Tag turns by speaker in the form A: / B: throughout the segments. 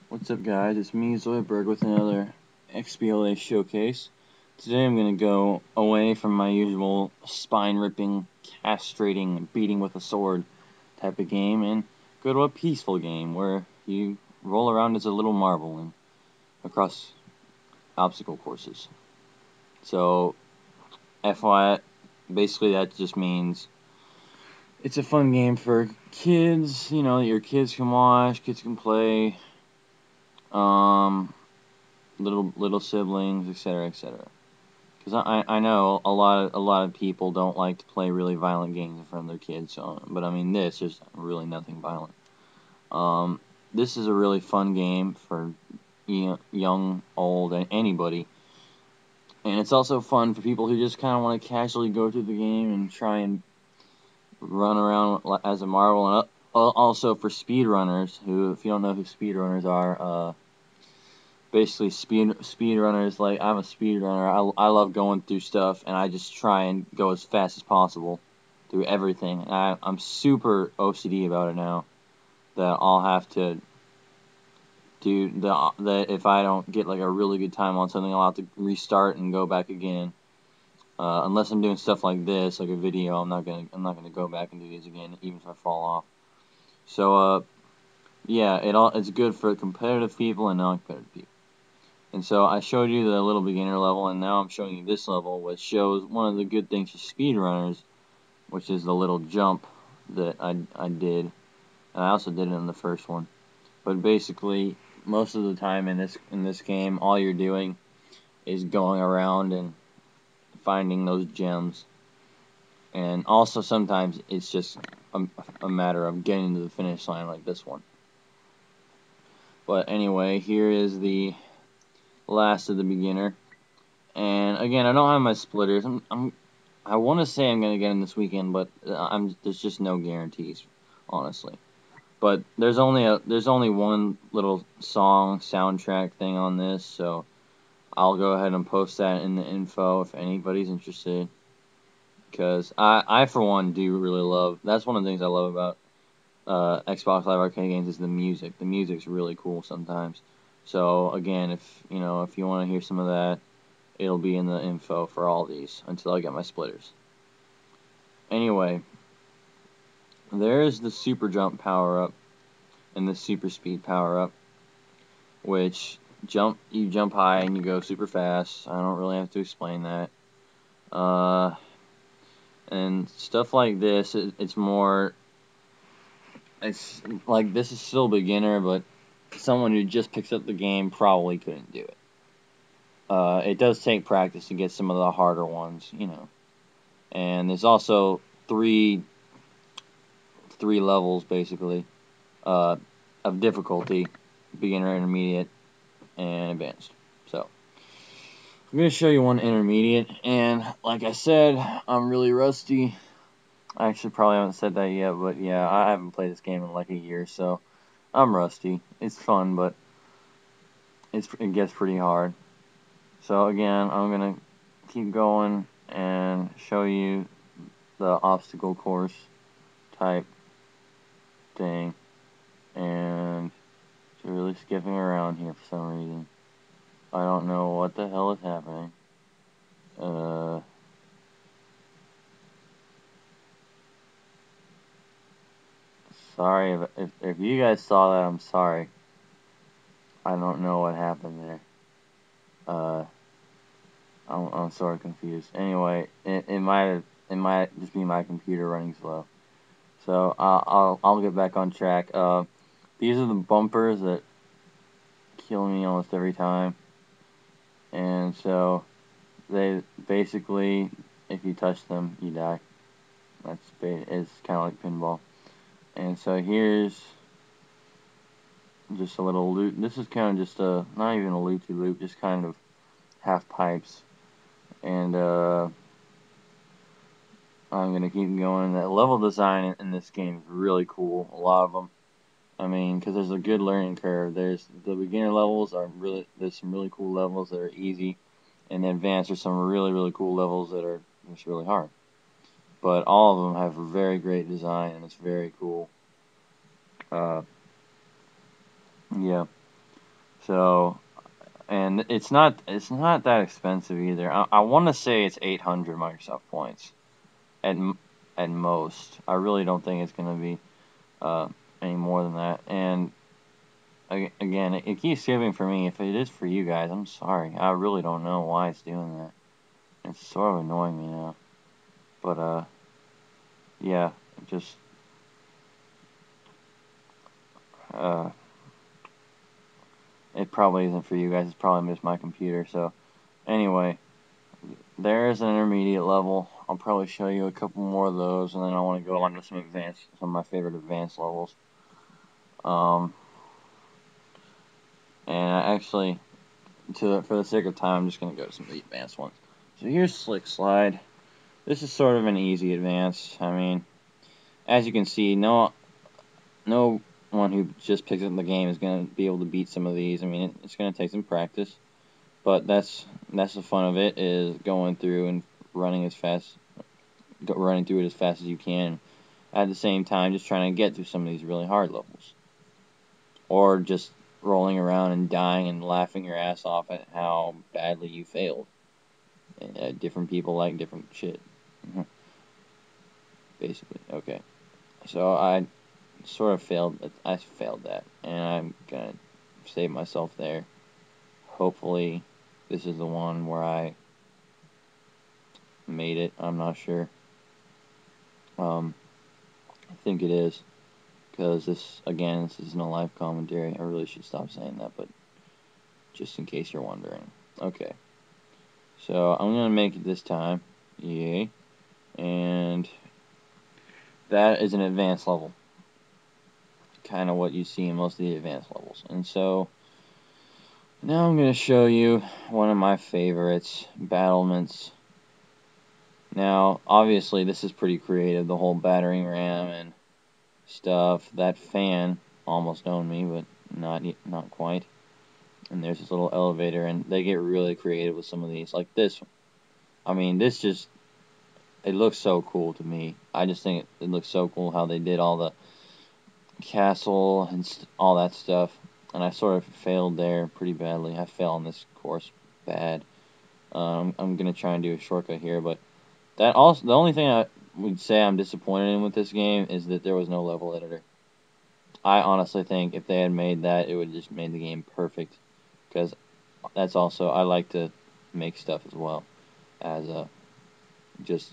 A: What's up, guys? It's me, Zoidberg, with another XBLA showcase. Today I'm going to go away from my usual spine-ripping, castrating, beating with a sword type of game and go to a peaceful game where you roll around as a little marble and across obstacle courses. So, FYI, basically that just means it's a fun game for kids, that your kids can watch, kids can play. Little siblings, etc., etc. Because I know a lot of people don't like to play really violent games in front of their kids. But I mean, this is really nothing violent. This is a really fun game for young, old, and anybody. And it's also fun for people who just kind of want to casually go through the game and try and run around as a marble. And also for speedrunners, who, if you don't know who speedrunners are, basically speedrunners. Like, I'm a speedrunner. I love going through stuff, and I just try and go as fast as possible through everything. And I'm super OCD about it now, that I'll have to do that if I don't get like a really good time on something, I'll have to restart and go back again. Unless I'm doing stuff like this, like a video, I'm not gonna go back and do these again, even if I fall off. So yeah, it's good for competitive people and non-competitive people. And so I showed you the little beginner level, and now I'm showing you this level, which shows one of the good things for speedrunners, which is the little jump that I did. And I also did it in the first one. But basically, most of the time in this game, all you're doing is going around and finding those gems. And also sometimes it's just a matter of getting to the finish line, like this one. But anyway, here is the last of the beginner. And again, I don't have my splitters. I want to say I'm gonna get them this weekend, but there's just no guarantees, honestly. But there's only one little song soundtrack thing on this, so I'll go ahead and post that in the info if anybody's interested. Because I for one do really love. That's one of the things I love about Xbox Live Arcade games is the music. The music's really cool sometimes. So again, if you want to hear some of that, it'll be in the info for all these until I get my splitters. Anyway, there's the super jump power up and the super speed power up, which you jump high and you go super fast. I don't really have to explain that. And stuff like this, it's like, this is still beginner, but someone who just picks up the game probably couldn't do it. It does take practice to get some of the harder ones, And there's also three levels, basically, of difficulty: beginner, intermediate, and advanced. So I'm going to show you one intermediate, and like I said, I'm really rusty. I actually probably haven't said that yet, but yeah, I haven't played this game in like a year, so I'm rusty. It's fun, but it gets pretty hard. So again, I'm going to keep going and show you the obstacle course type thing. And it's really skipping around here for some reason. I don't know what the hell is happening. Sorry if you guys saw that, I'm sorry. I don't know what happened there. I'm sort of confused. Anyway, it might just be my computer running slow. So I'll get back on track. These are the bumpers that kill me almost every time, and so they basically, if you touch them, you die. It's kind of like pinball. And so here's just a little loop. This is kind of just not even a loop-de-loop, just kind of half pipes. And I'm gonna keep going. That level design in this game is really cool. A lot of them. I mean, because there's a good learning curve. There's the beginner levels there's some really cool levels that are easy, and the advanced are some really cool levels that are just really hard. But all of them have a very great design, and it's very cool. Yeah. So, and it's not that expensive either. I want to say it's 800 Microsoft points at at most. I really don't think it's going to be any more than that. And again, it keeps skipping for me. If it is for you guys, I'm sorry. I really don't know why it's doing that. It's sort of annoying me now. But yeah, just uh, it probably isn't for you guys. It's probably just my computer. So anyway, there's an intermediate level. I'll probably show you a couple more of those, and then I want to go on to some of my favorite advanced levels. And I actually, for the sake of time, I'm just going to go to some of the advanced ones. So here's Slick Slide. This is sort of an easy advance. I mean, as you can see, no one who just picks up the game is going to be able to beat some of these. I mean, it's going to take some practice, but that's the fun of it, is going through and running through it as fast as you can. At the same time, just trying to get through some of these really hard levels, or just rolling around and dying and laughing your ass off at how badly you failed. Different people like different shit. Basically, okay. So I sort of failed that, and I'm gonna save myself there. Hopefully this is the one where I made it. I'm not sure. I think it is, because this isn't a live commentary. I really should stop saying that, but just in case you're wondering. Okay, so I'm gonna make it this time. Yay. And that is an advanced level, kind of what you see in most of the advanced levels. And so now I'm going to show you one of my favorites, battlements. Now, obviously, this is pretty creative, the whole battering ram and stuff. That fan almost owned me, but not quite. And there's this little elevator, and they get really creative with some of these, like this one. I mean, this just, it looks so cool to me. I just think it looks so cool how they did all the castle and all that stuff. And I sort of failed there pretty badly. I fell on this course bad. I'm gonna try and do a shortcut here, but the only thing I would say I'm disappointed in with this game is that there was no level editor. I honestly think if they had made that, it would just made the game perfect. Because that's also, I like to make stuff as well as just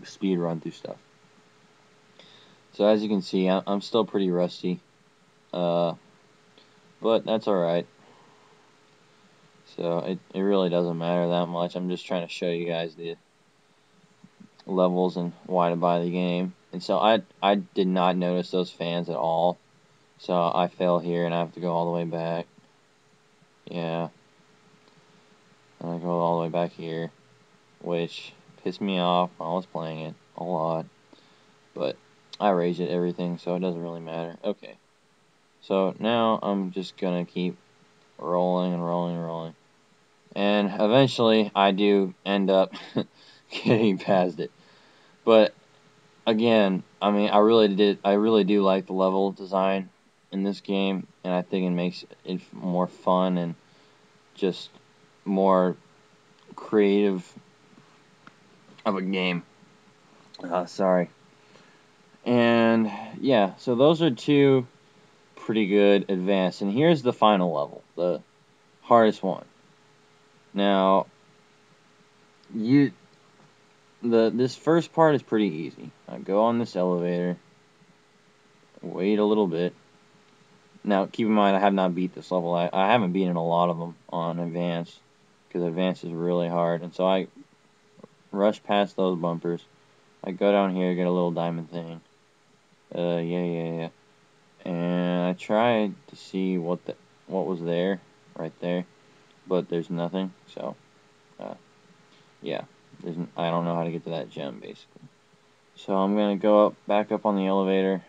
A: speed run through stuff. So as you can see, I'm still pretty rusty, but that's alright. So it really doesn't matter that much. I'm just trying to show you guys the levels and why to buy the game. And so I did not notice those fans at all. So I fell here and I have to go all the way back. Yeah. And I go all the way back here, which pissed me off while I was playing it a lot. But I raged at everything, so it doesn't really matter. Okay. So now I'm just gonna keep rolling and rolling and rolling. And eventually I do end up getting past it. But again, I mean, I really do like the level design in this game, and I think it makes it more fun and just more creative of a game. Sorry. And yeah, so those are two pretty good advanced. And here's the final level, the hardest one. Now, this first part is pretty easy. I go on this elevator, wait a little bit. Now, keep in mind, I have not beat this level. I haven't beaten a lot of them on advanced, because advanced is really hard. And so I rush past those bumpers. I go down here, get a little diamond thing. Yeah. And I tried to see what was there, right there, but there's nothing. So, yeah, I don't know how to get to that gem, basically. So I'm gonna go back up on the elevator.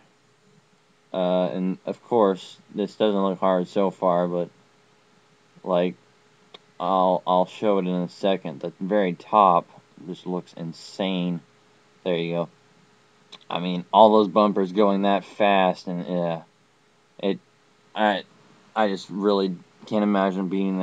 A: And of course, this doesn't look hard so far, but like I'll show it in a second. The very top just looks insane. There you go. I mean, all those bumpers going that fast, and yeah, I just really can't imagine beating that.